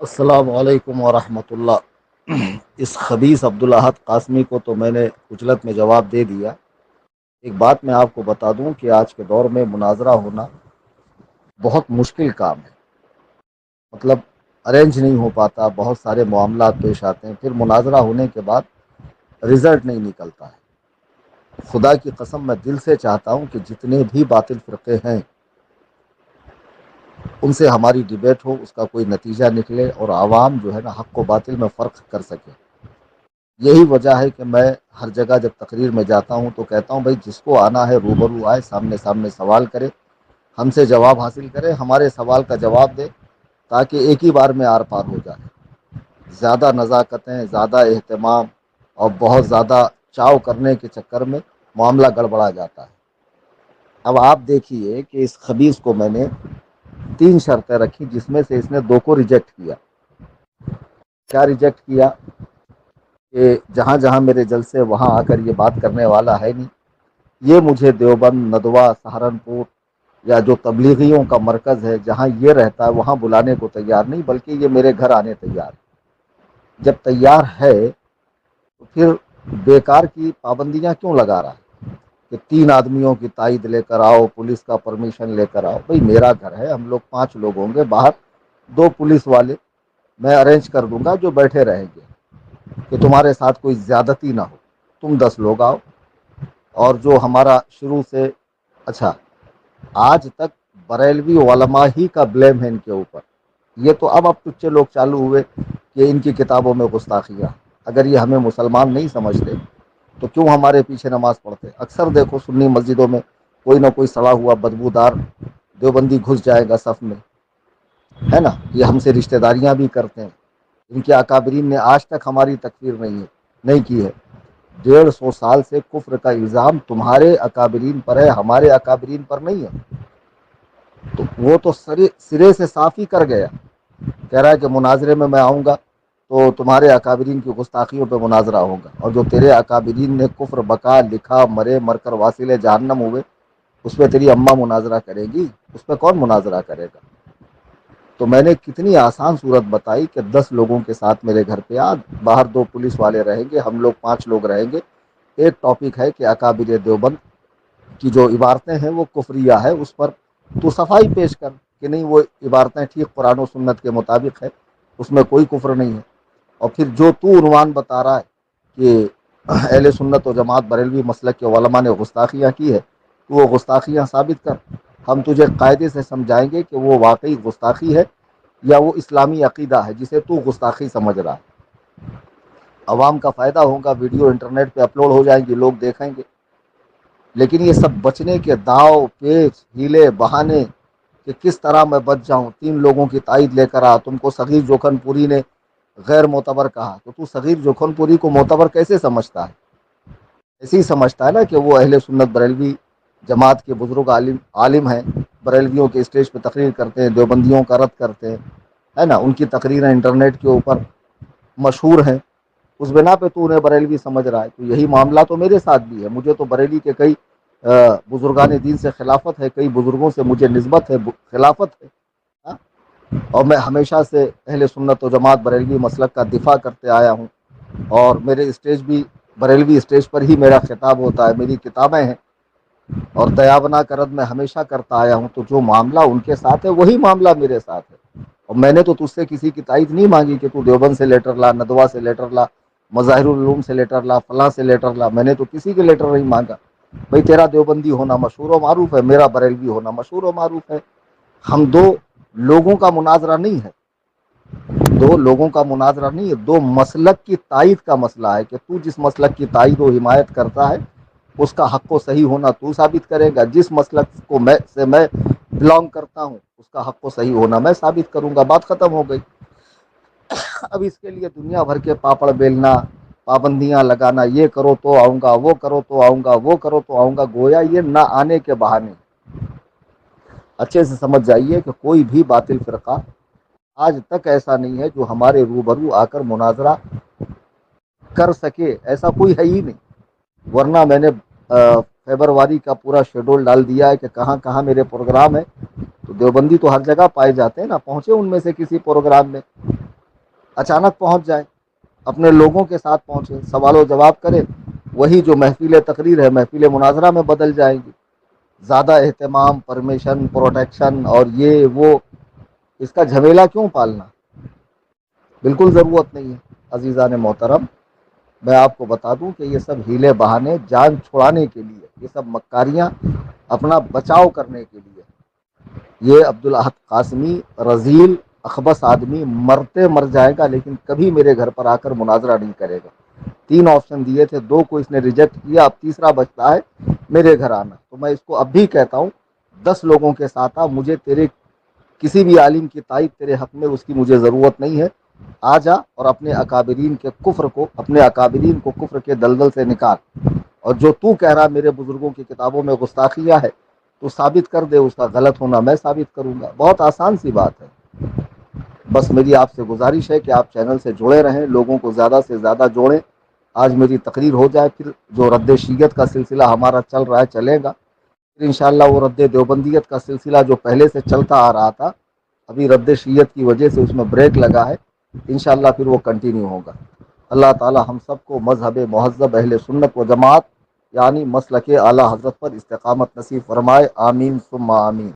السلام علیکم ورحمۃ اللہ۔ اس خبیث عبدالاحد قاسمی کو تو میں نے کچلت میں جواب دے دیا۔ ایک بات میں آپ کو بتا دوں کہ آج کے دور میں مناظرہ ہونا بہت مشکل کام ہے۔ مطلب ارینج نہیں ہو پاتا، بہت سارے معاملات پیش آتے ہیں، پھر مناظرہ ہونے کے بعد رزلٹ نہیں نکلتا ہے۔ خدا کی قسم میں دل سے چاہتا ہوں کہ جتنے بھی باطل فرقے ہیں ان سے ہماری ڈیبیٹ ہو، اس کا کوئی نتیجہ نکلے اور عوام جو ہے نا حق و باطل میں فرق کر سکے۔ یہی وجہ ہے کہ میں ہر جگہ جب تقریر میں جاتا ہوں تو کہتا ہوں بھائی جس کو آنا ہے روبرو آئے، سامنے سامنے سوال کرے، ہم سے جواب حاصل کرے، ہمارے سوال کا جواب دے، تاکہ ایک ہی بار میں آر پار ہو جائے۔ زیادہ نزاکتیں، زیادہ اہتمام اور بہت زیادہ چاؤ کرنے کے چکر میں معاملہ گڑبڑا جاتا ہے۔ اب آپ دیکھیے کہ اس خبیث کو میں نے 3 شرطیں رکھی، جس میں سے اس نے 2 کو ریجیکٹ کیا۔ کیا ریجیکٹ کیا؟ کہ جہاں جہاں میرے جلسے وہاں آ کر یہ بات کرنے والا ہے نہیں، یہ مجھے دیوبند، ندوہ، سہارنپور یا جو تبلیغیوں کا مرکز ہے جہاں یہ رہتا ہے وہاں بلانے کو تیار نہیں، بلکہ یہ میرے گھر آنے تیار ہے۔ جب تیار ہے تو پھر بیکار کی پابندیاں کیوں لگا رہا ہے کہ 3 آدمیوں کی تائید لے کر آؤ، پولیس کا پرمیشن لے کر آؤ؟ بھئی میرا گھر ہے، ہم لوگ 5 لوگ ہوں گے، باہر 2 پولیس والے میں ارینج کر دوں گا جو بیٹھے رہیں گے کہ تمہارے ساتھ کوئی زیادتی نہ ہو، تم 10 لوگ آؤ۔ اور جو ہمارا شروع سے، اچھا آج تک بریلوی علماء ہی کا بلیم ہے ان کے اوپر۔ یہ تو اب تچے لوگ چالو ہوئے کہ ان کی کتابوں میں گستاخیاں۔ اگر یہ ہمیں مسلمان نہیں سمجھتے تو کیوں ہمارے پیچھے نماز پڑھتے؟ اکثر دیکھو سنی مسجدوں میں کوئی نہ کوئی سڑا ہوا بدبودار دیوبندی گھس جائے گا صف میں، ہے نا؟ یہ ہم سے رشتہ داریاں بھی کرتے ہیں۔ ان کے اکابرین نے آج تک ہماری تکفیر نہیں کی ہے۔ 150 سال سے کفر کا الزام تمہارے اکابرین پر ہے، ہمارے اکابرین پر نہیں ہے۔ تو وہ تو سرے سے صاف ہی کر گیا، کہہ رہا ہے کہ مناظرے میں آؤں گا تو تمہارے اکابرین کی گستاخیوں پہ مناظرہ ہوگا، اور جو تیرے اکابرین نے کفر بکا لکھا، مرے، مر کر واصل جہنم ہوئے، اس پہ تیری اماں مناظرہ کرے گی؟ اس پہ کون مناظرہ کرے گا؟ تو میں نے کتنی آسان صورت بتائی کہ 10 لوگوں کے ساتھ میرے گھر پہ آ، باہر 2 پولیس والے رہیں گے، ہم لوگ 5 لوگ رہیں گے۔ ایک ٹاپک ہے کہ اکابر دیوبند کی جو عبارتیں ہیں وہ کفریہ ہے، اس پر تو صفائی پیش کر کہ نہیں وہ عبارتیں ٹھیک قرآن و سنت کے مطابق ہے، اس میں کوئی کفر نہیں ہے۔ اور پھر جو تو عنوان بتا رہا ہے کہ اہل سنت و جماعت بریلوی مسلک کے علماء نے گستاخیاں کی ہے، تو وہ گستاخیاں ثابت کر، ہم تجھے قاعدے سے سمجھائیں گے کہ وہ واقعی گستاخی ہے یا وہ اسلامی عقیدہ ہے جسے تو گستاخی سمجھ رہا ہے۔ عوام کا فائدہ ہوگا، ویڈیو انٹرنیٹ پہ اپلوڈ ہو جائیں گے، لوگ دیکھیں گے۔ لیکن یہ سب بچنے کے داؤ پیچ، ہیلے بہانے کہ کس طرح میں بچ جاؤں، 3 لوگوں کی تائید لے کر آ، تم کو صغیر جوکھن پوری نے غیر معتبر کہا تو صغیر جوکھن پوری کو معتبر کیسے سمجھتا ہے؟ ایسے ہی سمجھتا ہے نا کہ وہ اہل سنت بریلوی جماعت کے بزرگ عالم ہیں، بریلویوں کے اسٹیج پہ تقریر کرتے ہیں، دیوبندیوں کا رد کرتے ہیں، ہے نا؟ ان کی تقریریں انٹرنیٹ کے اوپر مشہور ہیں، اس بنا پہ تو انہیں بریلوی سمجھ رہا ہے۔ تو یہی معاملہ تو میرے ساتھ بھی ہے، مجھے تو بریلی کے کئی بزرگان دین سے خلافت ہے، کئی بزرگوں سے مجھے نسبت ہے، خلافت ہے، ہاں؟ اور میں ہمیشہ سے اہل سنت و جماعت بریلوی مسلک کا دفاع کرتے آیا ہوں، اور میرے اسٹیج بھی بریلوی اسٹیج پر ہی میرا خطاب ہوتا ہے، میری کتابیں ہیں، اور دیابنا کا رد میں ہمیشہ کرتا آیا ہوں۔ تو جو معاملہ ان کے ساتھ ہے وہی معاملہ میرے ساتھ ہے۔ اور میں نے تو تجھ سے کسی کی تائید نہیں مانگی کہ تو دیوبند سے لیٹر لا، ندوہ سے لیٹر لا، مظاہر العلوم سے لیٹر لا، فلاں سے لیٹر لا، میں نے تو کسی کے لیٹر نہیں مانگا۔ بھئی تیرا دیوبندی ہونا مشہور و معروف ہے، میرا بریلوی ہونا مشہور و معروف ہے۔ ہم 2 لوگوں کا مناظرہ نہیں ہے، 2 لوگوں کا مناظرہ نہیں ہے، 2 مسلک کی تائید کا مسئلہ ہے کہ تو جس مسلک کی تائید و حمایت کرتا ہے اس کا حق و صحیح ہونا تو ثابت کرے گا، جس مسلک کو میں بلانگ کرتا ہوں اس کا حق و صحیح ہونا میں ثابت کروں گا، بات ختم ہو گئی۔ اب اس کے لیے دنیا بھر کے پاپڑ بیلنا، پابندیاں لگانا، یہ کرو تو آؤں گا، وہ کرو تو آؤں گا، وہ کرو تو آؤں گا، گویا یہ نہ آنے کے بہانے۔ اچھے سے سمجھ جائیے کہ کوئی بھی باطل فرقہ آج تک ایسا نہیں ہے جو ہمارے روبرو آ کر مناظرہ کر سکے، ایسا کوئی ہے ہی نہیں۔ ورنہ میں نے فیبروری کا پورا شیڈول ڈال دیا ہے کہ کہاں کہاں میرے پروگرام ہے، تو دیوبندی تو ہر جگہ پائے جاتے ہیں نا، پہنچے ان میں سے کسی پروگرام میں۔ اچانک پہنچ جائیں، اپنے لوگوں کے ساتھ پہنچے، سوال و جواب کرے، وہی جو محفل تقریر ہے محفل مناظرہ میں بدل جائیں گی۔ زیادہ اہتمام، پرمیشن، پروٹیکشن اور یہ وہ، اس کا جھمیلا کیوں پالنا؟ بالکل ضرورت نہیں ہے۔ عزیزان محترم، میں آپ کو بتا دوں کہ یہ سب ہیلے بہانے جان چھڑانے کے لیے، یہ سب مکاریاں اپنا بچاؤ کرنے کے لیے۔ یہ عبدالاحد قاسمی رذیل اخبث آدمی مرتے مر جائے گا لیکن کبھی میرے گھر پر آ کر مناظرہ نہیں کرے گا۔ 3 آپشن دیے تھے، 2 کو اس نے ریجیکٹ کیا، اب تیسرا بچتا ہے میرے گھر آنا۔ تو میں اس کو اب بھی کہتا ہوں، 10 لوگوں کے ساتھ آ، مجھے تیرے کسی بھی عالم کی تائید تیرے حق میں اس کی مجھے ضرورت نہیں ہے۔ آ جا اور اپنے اکابرین کے کفر کو، اپنے اکابرین کو کفر کے دلدل سے نکال، اور جو تو کہہ رہا میرے بزرگوں کی کتابوں میں گستاخیاں ہے تو ثابت کر دے، اس کا غلط ہونا میں ثابت کروں گا۔ بہت آسان سی بات ہے۔ بس میری آپ سے گزارش ہے کہ آپ چینل سے جڑے رہیں، لوگوں کو زیادہ سے زیادہ جوڑیں۔ آج میری تقریر ہو جائے، پھر جو رد شیعت کا سلسلہ ہمارا چل رہا ہے چلے گا، پھر انشاءاللہ وہ رد دیوبندیت کا سلسلہ جو پہلے سے چلتا آ رہا تھا، ابھی رد شیعت کی وجہ سے اس میں بریک لگا ہے، انشاءاللہ پھر وہ کنٹینیو ہوگا۔ اللہ تعالی ہم سب کو مذہب مہذب اہل سنت و جماعت یعنی مسلک اعلی حضرت پر استقامت نصیب فرمائے، آمین ثم آمین۔